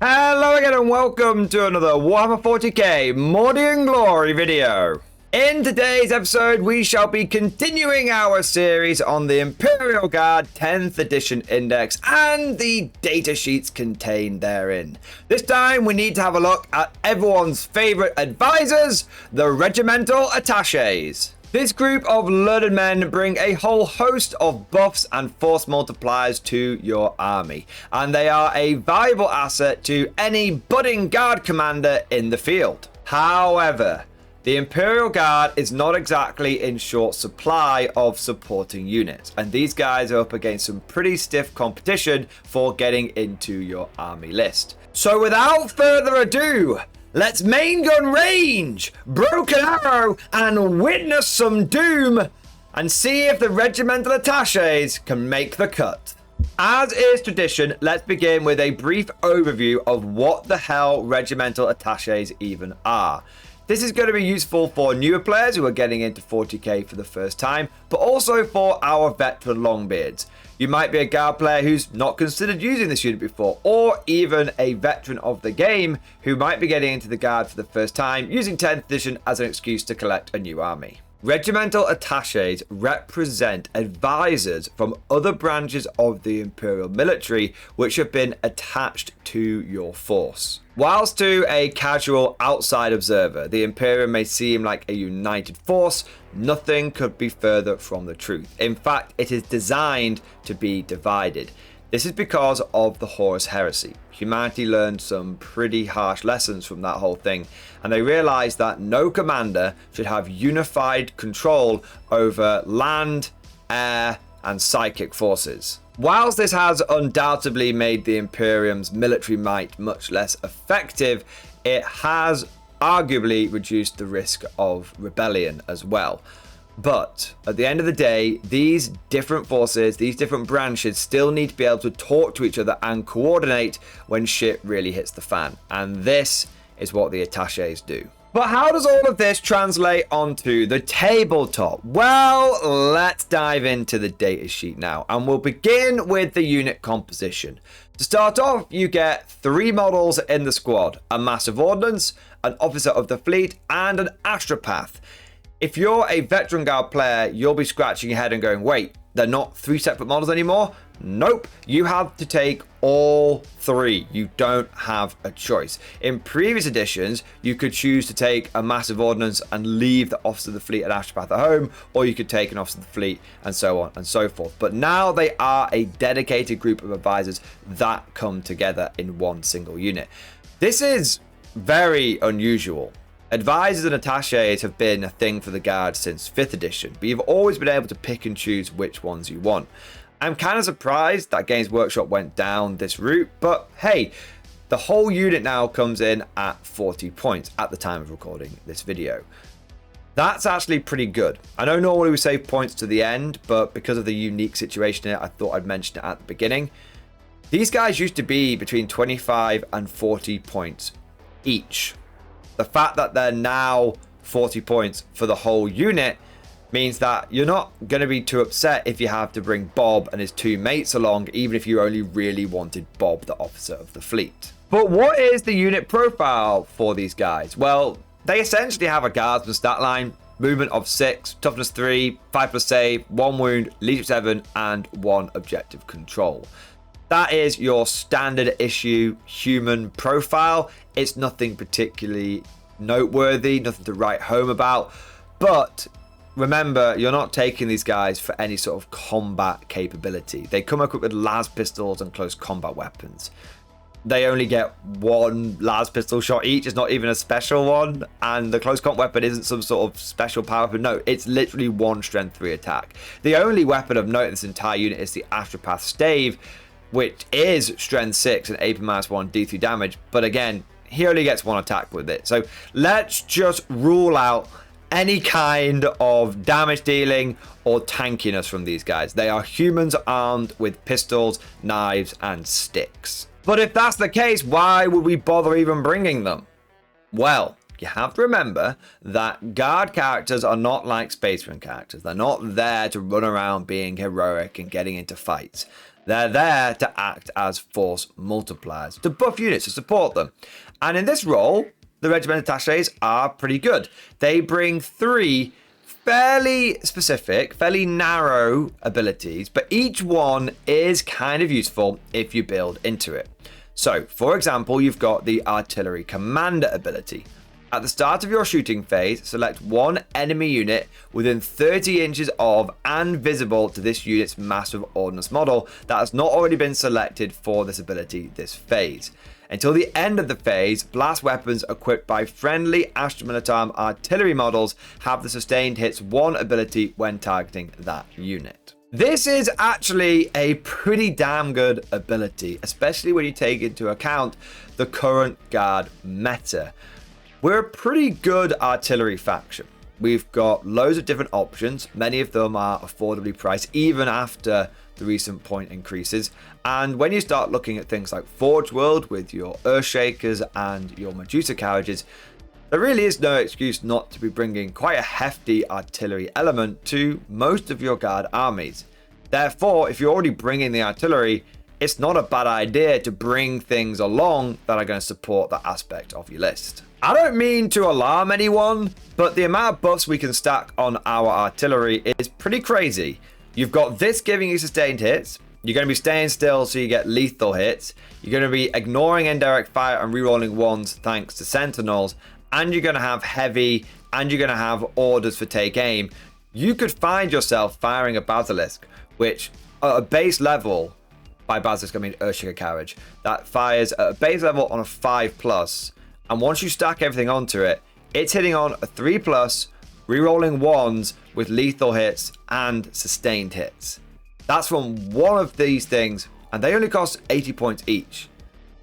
Hello again and welcome to another Warhammer 40k Morning Glory video. In today's episode, we shall be continuing our series on the Imperial Guard 10th edition index and the data sheets contained therein. This time, we need to have a look at everyone's favourite advisors, the Regimental Attaches. This group of learned men bring a whole host of buffs and force multipliers to your army, and they are a valuable asset to any budding guard commander in the field. However, the Imperial Guard is not exactly in short supply of supporting units, and these guys are up against some pretty stiff competition for getting into your army list. So without further ado, let's main gun range, broken arrow, and witness some doom, and see if the Regimental Attaches can make the cut. As is tradition, let's begin with a brief overview of what the hell Regimental Attaches even are. This is going to be useful for newer players who are getting into 40k for the first time, but also for our veteran longbeards. You might be a guard player who's not considered using this unit before, or even a veteran of the game who might be getting into the guard for the first time, using 10th edition as an excuse to collect a new army. Regimental Attaches represent advisors from other branches of the Imperial military which have been attached to your force. Whilst to a casual outside observer, the Imperium may seem like a united force, nothing could be further from the truth. In fact, it is designed to be divided. This is because of the Horus Heresy. Humanity learned some pretty harsh lessons from that whole thing, and they realized that no commander should have unified control over land, air, and psychic forces. Whilst this has undoubtedly made the Imperium's military might much less effective, it has arguably reduced the risk of rebellion as well. But at the end of the day, these different forces, these different branches still need to be able to talk to each other and coordinate when shit really hits the fan. And this is what the attaches do. But how does all of this translate onto the tabletop? Well, let's dive into the data sheet now, and we'll begin with the unit composition. To start off, you get 3 models in the squad: a massive ordnance, an officer of the fleet, and an astropath. If you're a veteran guard player, you'll be scratching your head and going, wait, they're not 3 separate models anymore? Nope, you have to take all 3. You don't have a choice. In previous editions, you could choose to take a massive ordnance and leave the officer of the fleet and astropath at home, or you could take an officer of the fleet and so on and so forth. But now they are a dedicated group of advisors that come together in one single unit. This is very unusual. Advisors and attaches have been a thing for the guard since 5th edition, but you've always been able to pick and choose which ones you want. I'm kind of surprised that Games Workshop went down this route, but hey, the whole unit now comes in at 40 points at the time of recording this video. That's actually pretty good. I know normally we save points to the end, but because of the unique situation here, I thought I'd mention it at the beginning. These guys used to be between 25 and 40 points each. The fact that they're now 40 points for the whole unit means that you're not going to be too upset if you have to bring Bob and his 2 mates along, even if you only really wanted Bob, the officer of the fleet. But what is the unit profile for these guys? Well, they essentially have a guardsman stat line: movement of 6, toughness 3, 5+ save, 1 wound, leadership 7, and 1 objective control. That is your standard issue human profile. It's nothing particularly noteworthy, nothing to write home about. But remember, you're not taking these guys for any sort of combat capability. They come equipped with las pistols and close combat weapons. They only get 1 las pistol shot each. It's not even a special one. And the close combat weapon isn't some sort of special power weapon. No, it's literally 1 strength 3 attack. The only weapon of note in this entire unit is the astropath stave, which is strength 6 and AP -1 D3 damage, but again, he only gets 1 attack with it. So let's just rule out any kind of damage dealing or tankiness from these guys. They are humans armed with pistols, knives, and sticks. But if that's the case, why would we bother even bringing them? Well, You have to remember that guard characters are not like spaceman characters. They're not there to run around being heroic and getting into fights. They're there to act as force multipliers, to buff units, to support them. And in this role, the regimental attachés are pretty good. They bring 3 fairly specific, fairly narrow abilities, but each one is kind of useful if you build into it. So, for example, you've got the Artillery Commander ability. At the start of your shooting phase, select one enemy unit within 30 inches of and visible to this unit's massive ordnance model that has not already been selected for this ability this phase. Until the end of the phase, blast weapons equipped by friendly Astra Militarum artillery models have the sustained hits 1 ability when targeting that unit. This is actually a pretty damn good ability, especially when you take into account the current guard meta. We're a pretty good artillery faction. We've got loads of different options. Many of them are affordably priced, even after the recent point increases. And when you start looking at things like Forge World with your Earthshakers and your Medusa carriages, there really is no excuse not to be bringing quite a hefty artillery element to most of your guard armies. Therefore, if you're already bringing the artillery, it's not a bad idea to bring things along that are going to support that aspect of your list. I don't mean to alarm anyone, but the amount of buffs we can stack on our artillery is pretty crazy. You've got this giving you sustained hits. You're going to be staying still so you get lethal hits. You're going to be ignoring indirect fire and rerolling 1s thanks to Sentinels. And you're going to have heavy, and you're going to have orders for take aim. You could find yourself firing a Basilisk, which at a base level, by Basilisk I mean Earthshaker carriage, that fires at a base level on a 5+. And once you stack everything onto it, it's hitting on a 3+, rerolling 1s with lethal hits and sustained hits. That's from one of these things, and they only cost 80 points each.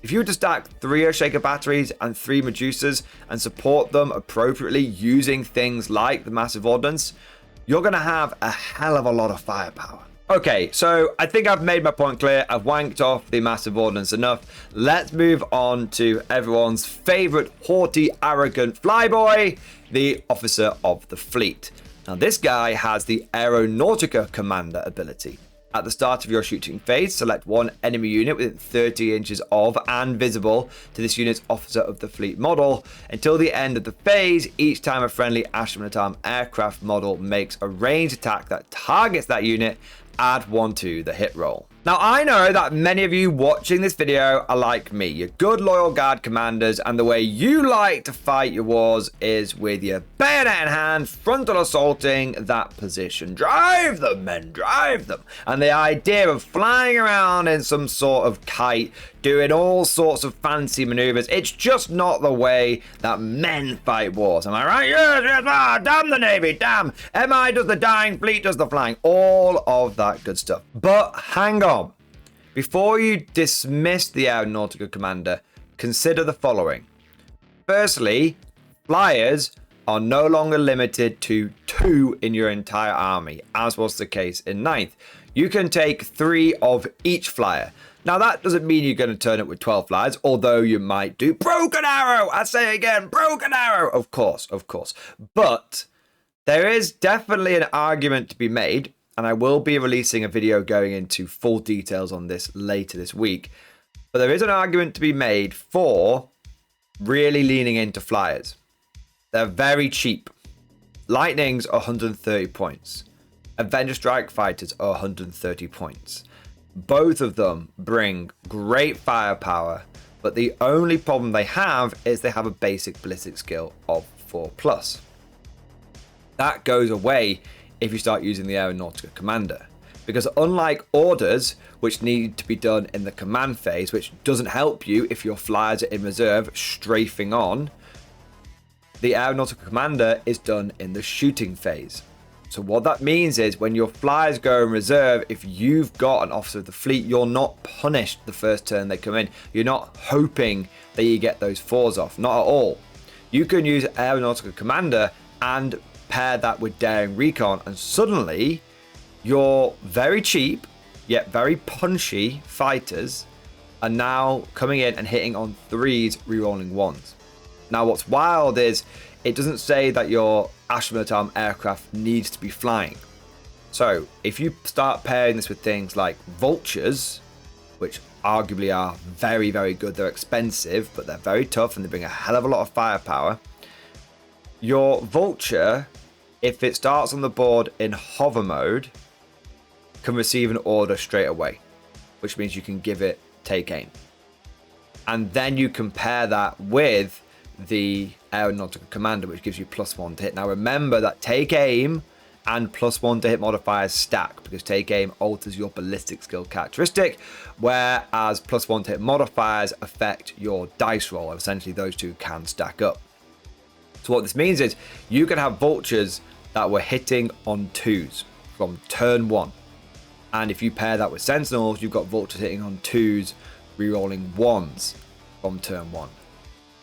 If you were to stack 3 Earthshaker batteries and 3 Medusas and support them appropriately using things like the Massive Ordnance, you're going to have a hell of a lot of firepower. Okay, so I think I've made my point clear. I've wanked off the Massive Ordnance enough. Let's move on to everyone's favorite haughty, arrogant flyboy, the Officer of the Fleet. Now, this guy has the Aeronautica Commander ability. At the start of your shooting phase, select one enemy unit within 30 inches of and visible to this unit's Officer of the Fleet model. Until the end of the phase, each time a friendly Astra Militarum aircraft model makes a ranged attack that targets that unit, add 1 to the hit roll. Now, I know that many of you watching this video are like me. You're good loyal guard commanders, and the way you like to fight your wars is with your bayonet in hand, frontal assaulting that position. Drive them, men, drive them. And the idea of flying around in some sort of kite, doing all sorts of fancy maneuvers, it's just not the way that men fight wars. Am I right? Yes, yes, damn the Navy, damn. MI does the dying, Fleet does the flying, all of that good stuff. But hang on. Before you dismiss the Aeronautica Commander, consider the following. Firstly, flyers are no longer limited to 2 in your entire army, as was the case in 9th. You can take 3 of each flyer. Now, that doesn't mean you're going to turn it with 12 flyers, although you might do Broken Arrow. I say again, Broken Arrow. Of course, of course. But there is definitely an argument to be made, and I will be releasing a video going into full details on this later this week. But there is an argument to be made for really leaning into flyers. They're very cheap. Lightnings are 130 points. Avenger Strike Fighters are 130 points. Both of them bring great firepower, but the only problem they have is they have a basic ballistic skill of 4+. That goes away if you start using the Aeronautica Commander. Because unlike orders, which need to be done in the command phase, which doesn't help you if your flyers are in reserve strafing on, the Aeronautica Commander is done in the shooting phase. So what that means is when your flyers go in reserve, if you've got an Officer of the Fleet, you're not punished the first turn they come in. You're not hoping that you get those 4s off. Not at all. You can use Aeronautica Commander and pair that with Daring Recon, and suddenly your very cheap yet very punchy fighters are now coming in and hitting on 3s, rerolling 1s. Now, what's wild is it doesn't say that your Astra Militarum aircraft needs to be flying. So if you start pairing this with things like vultures, which arguably are very, very good, they're expensive, but they're very tough and they bring a hell of a lot of firepower. Your vulture, if it starts on the board in hover mode, can receive an order straight away, which means you can give it take aim. And then you compare that with the aeronautical commander, which gives you +1 to hit. Now remember that take aim and +1 to hit modifiers stack, because take aim alters your ballistic skill characteristic, whereas +1 to hit modifiers affect your dice roll, and essentially those two can stack up. So what this means is you can have vultures that were hitting on 2s from turn 1, and if you pair that with sentinels, you've got vultures hitting on 2s, rerolling 1s from turn 1.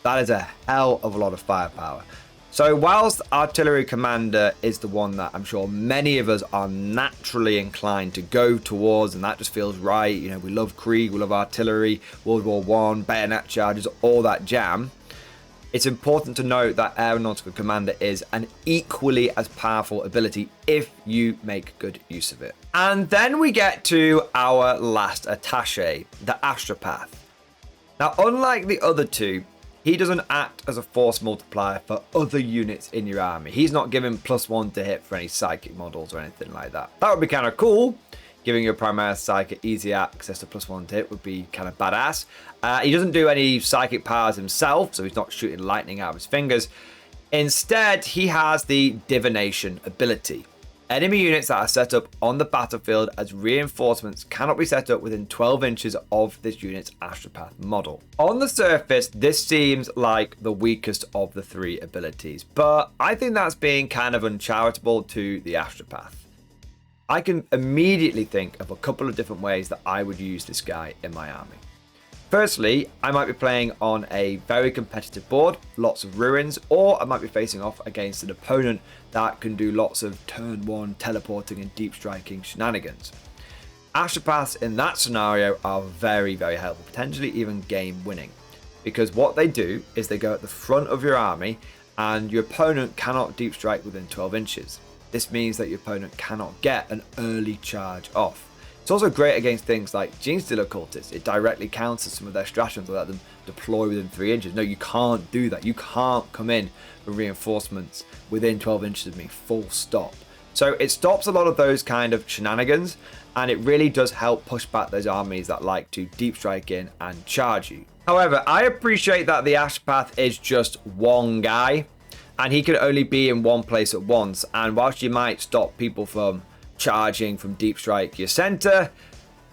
That is a hell of a lot of firepower. So whilst artillery commander is the one that I'm sure many of us are naturally inclined to go towards, and that just feels right, you know, we love Krieg, we love artillery, World War I, bayonet charges, all that jam, it's important to note that aeronautical commander is an equally as powerful ability if you make good use of it. And then we get to our last attaché, the Astropath. Now, unlike the other two, he doesn't act as a force multiplier for other units in your army. He's not giving +1 to hit for any psychic models or anything like that. That would be kind of cool. Giving your Primaris Psychic easy access to +1 to hit would be kind of badass. He doesn't do any psychic powers himself, so he's not shooting lightning out of his fingers. Instead, he has the Divination ability. Enemy units that are set up on the battlefield as reinforcements cannot be set up within 12 inches of this unit's Astropath model. On the surface, this seems like the weakest of the three abilities, but I think that's being kind of uncharitable to the Astropath. I can immediately think of a couple of different ways that I would use this guy in my army. Firstly, I might be playing on a very competitive board, lots of ruins, or I might be facing off against an opponent that can do lots of turn 1 teleporting and deep striking shenanigans. Astropaths in that scenario are very, very helpful, potentially even game winning, because what they do is they go at the front of your army and your opponent cannot deep strike within 12 inches. This means that your opponent cannot get an early charge off. It's also great against things like Genestealer cultists. It directly counters some of their stratagems to let them deploy within 3 inches. No, you can't do that. You can't come in with reinforcements within 12 inches of me, full stop. So it stops a lot of those kind of shenanigans, and it really does help push back those armies that like to deep strike in and charge you. However, I appreciate that the Astropath is just one guy, and he can only be in one place at once. And whilst you might stop people from charging from deep strike your center,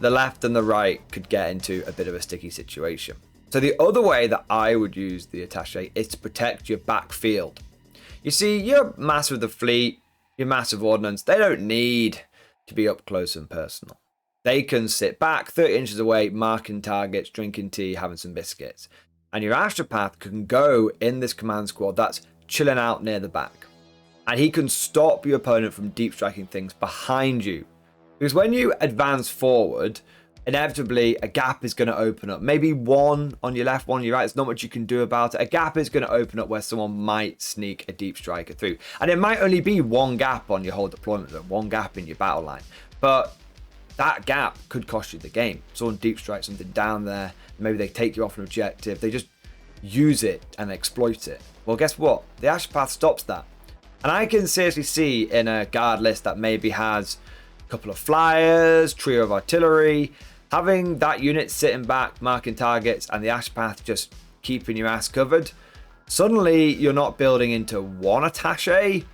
the left and the right could get into a bit of a sticky situation. So the other way that I would use the attaché is to protect your backfield. You see, your master of the fleet, your massive ordnance, they don't need to be up close and personal. They can sit back 30 inches away, marking targets, drinking tea, having some biscuits. And your Astropath can go in this command squad that's chilling out near the back. And he can stop your opponent from deep striking things behind you. Because when you advance forward, inevitably a gap is going to open up. Maybe one on your left, one on your right. There's not much you can do about it. A gap is going to open up where someone might sneak a deep striker through. And it might only be one gap on your whole deployment zone, one gap in your battle line. But that gap could cost you the game. Someone deep strikes something down there. Maybe they take you off an objective. They just use it and exploit it. Well, guess what? The Astropath stops that. And I can seriously see in a guard list that maybe has a couple of flyers, trio of artillery, having that unit sitting back, marking targets, and the Astropath just keeping your ass covered. Suddenly, you're not building into one attaché,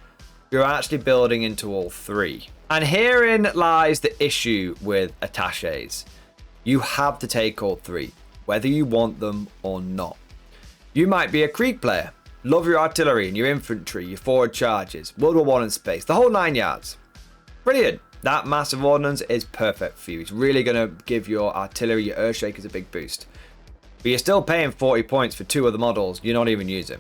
you're actually building into all three. And herein lies the issue with attachés. You have to take all three, whether you want them or not. You might be a Krieg player. Love your artillery and your infantry, your forward charges, World War I in space, the whole 9 yards. Brilliant. That massive ordnance is perfect for you. It's really going to give your artillery, your Earthshakers a big boost. But you're still paying 40 points for 2 other models you're not even using.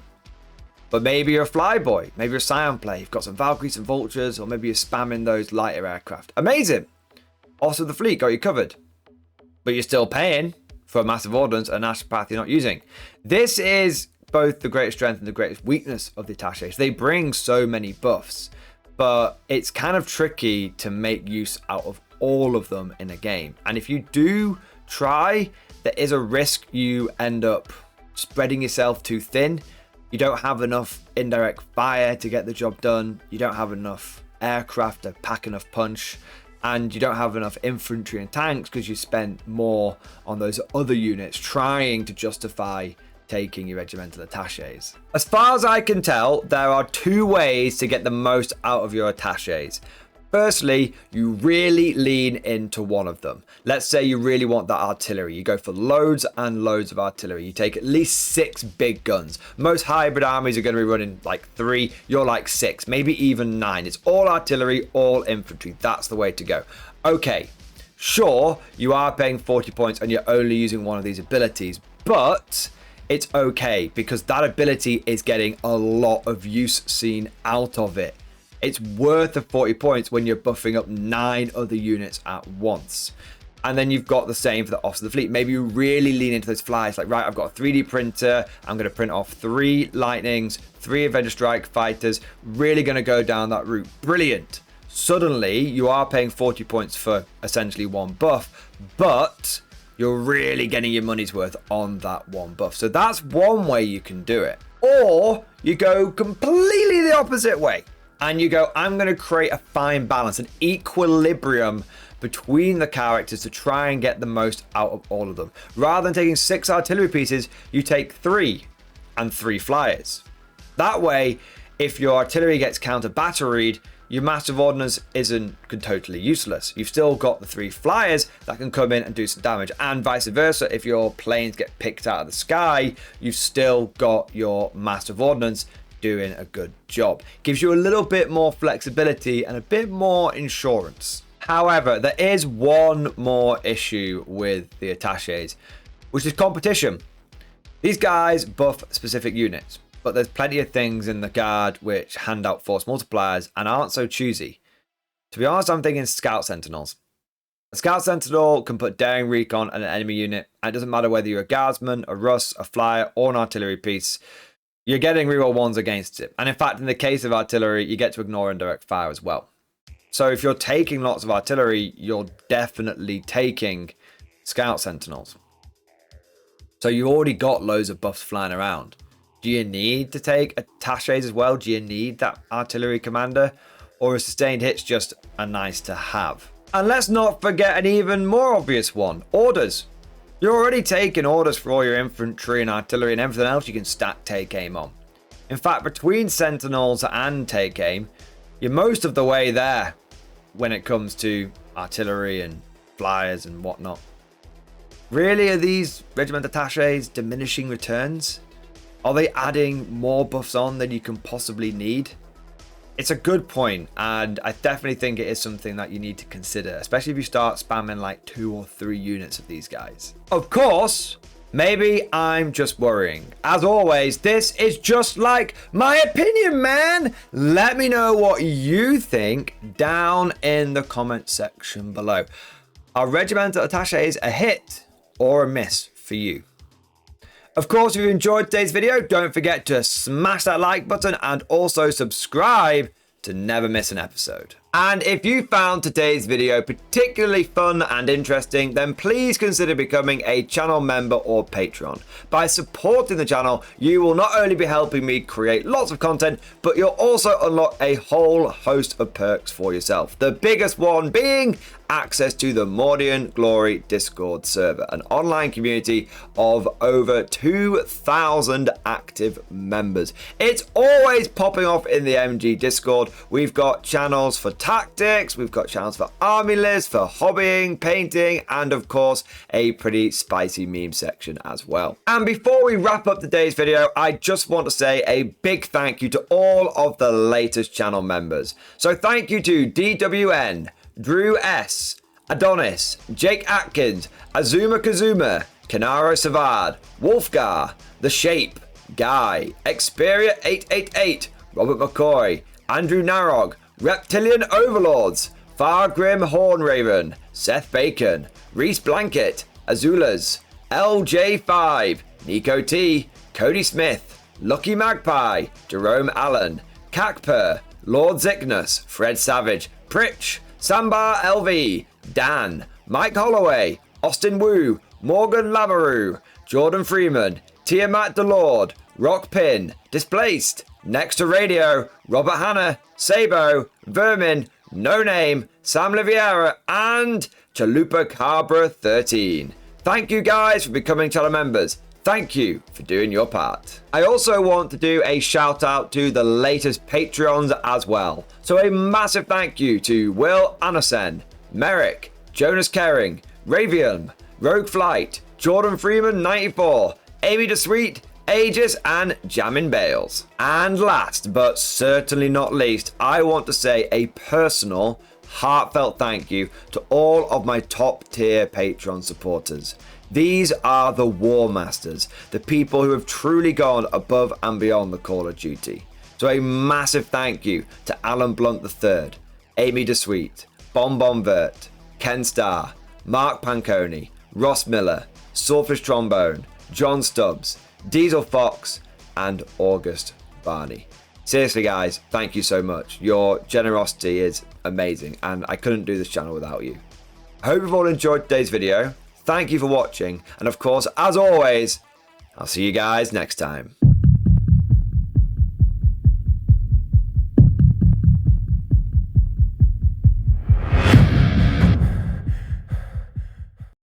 But maybe you're a flyboy, maybe you're a Scion player, you've got some Valkyries, some Vultures, or maybe you're spamming those lighter aircraft. Amazing. Also the fleet got you covered. But you're still paying for a massive ordnance and an Astropath you're not using. This is both the greatest strength and the greatest weakness of the attachés. They bring so many buffs, but it's kind of tricky to make use out of all of them in a game. And if you do try, there is a risk you end up spreading yourself too thin. You don't have enough indirect fire to get the job done. You don't have enough aircraft to pack enough punch. And you don't have enough infantry and tanks because you spent more on those other units trying to justify taking your regimental attachés. As far as I can tell, there are two ways to get the most out of your attachés. Firstly, you really lean into one of them. Let's say you really want that artillery. You go for loads and loads of artillery. You take at least 6 big guns. Most hybrid armies are going to be running like 3. You're like 6, maybe even 9. It's all artillery, all infantry. That's the way to go. Okay, sure, you are paying 40 points and you're only using one of these abilities, but it's okay because that ability is getting a lot of use seen out of it. It's worth the 40 points when you're buffing up 9 other units at once. And then you've got the same for the officer of the fleet. Maybe you really lean into those flyers. Like, right, I've got a 3D printer. I'm going to print off 3 Lightnings, 3 Avenger Strike fighters. Really going to go down that route. Brilliant. Suddenly, you are paying 40 points for essentially one buff, but you're really getting your money's worth on that one buff. So that's one way you can do it. Or you go completely the opposite way. And you go, I'm going to create a fine balance, an equilibrium between the characters to try and get the most out of all of them. Rather than taking 6 artillery pieces, you take 3 and 3 flyers. That way, if your artillery gets counter-batteried, your massive ordnance isn't totally useless. You've still got the 3 flyers that can come in and do some damage, and vice versa. If your planes get picked out of the sky, you've still got your massive ordnance doing a good job. Gives you a little bit more flexibility and a bit more insurance. However, there is one more issue with the attachés, which is competition. These guys buff specific units, but there's plenty of things in the guard which hand out force multipliers and aren't so choosy. To be honest, I'm thinking Scout Sentinels. A Scout Sentinel can put daring recon on an enemy unit, and it doesn't matter whether you're a guardsman, a Russ, a flyer, or an artillery piece. You're getting reroll 1s against it. And in fact, in the case of artillery, you get to ignore indirect fire as well. So if you're taking lots of artillery, you're definitely taking Scout Sentinels. So you already got loads of buffs flying around. Do you need to take attachés as well? Do you need that artillery commander? Or is sustained hits just a nice to have? And let's not forget an even more obvious one. Orders. You're already taking orders for all your infantry and artillery and everything else you can stack take aim on. In fact, between Sentinels and take aim, you're most of the way there when it comes to artillery and flyers and whatnot. Really, are these regimental attachés diminishing returns? Are they adding more buffs on than you can possibly need? It's a good point, and I definitely think it is something that you need to consider, especially if you start spamming like 2 or 3 units of these guys. Of course, maybe I'm just worrying. As always, this is just like my opinion, man. Let me know what you think down in the comment section below. Are regimental attachés a hit or a miss for you? Of course, if you enjoyed today's video, don't forget to smash that like button and also subscribe to never miss an episode. And if you found today's video particularly fun and interesting, then please consider becoming a channel member or patron. By supporting the channel, you will not only be helping me create lots of content, but you'll also unlock a whole host of perks for yourself. The biggest one being access to the Mordian Glory Discord server, an online community of over 2,000 active members. It's always popping off in the MG Discord. We've got channels for tactics, we've got channels for army lists, for hobbying, painting, and of course a pretty spicy meme section as well. And before we wrap up today's video, I just want to say a big thank you to all of the latest channel members. So thank you to DWN, Drew S, Adonis, Jake Atkins, Azuma Kazuma, Kenaro Savad, Wolfgar, The Shape, Guy, Xperia 888, Robert McCoy, Andrew Narog, Reptilian Overlords, Fargrim Hornraven, Seth Bacon, Reese Blanket, Azulas, LJ5, Nico T, Cody Smith, Lucky Magpie, Jerome Allen, Cacper, Lord Zickness, Fred Savage, Pritch, Sambar LV, Dan, Mike Holloway, Austin Wu, Morgan Lamoureux, Jordan Freeman, Tiamat DeLord, Rock Pin, Displaced, Next to Radio, Robert Hanna, Sabo, Vermin, No Name, Sam Liviera, and Chalupa Cabra 13. Thank you guys for becoming channel members. Thank you for doing your part. I also want to do a shout out to the latest Patreons as well. So a massive thank you to Will Anderson, Merrick, Jonas Kering, Ravium, Rogue Flight, Jordan Freeman 94, Amy DeSweet, Aegis, and Jamin Bales. And last but certainly not least, I want to say a personal, heartfelt thank you to all of my top tier Patreon supporters. These are the War Masters, the people who have truly gone above and beyond the Call of Duty. So a massive thank you to Alan Blunt III, Amy DeSweet, Bon Bon Vert, Ken Starr, Mark Panconi, Ross Miller, Swordfish Trombone, John Stubbs, Diesel Fox, and August Barney. Seriously guys, thank you so much. Your generosity is amazing and I couldn't do this channel without you. I hope you've all enjoyed today's video. Thank you for watching, and of course, as always, I'll see you guys next time.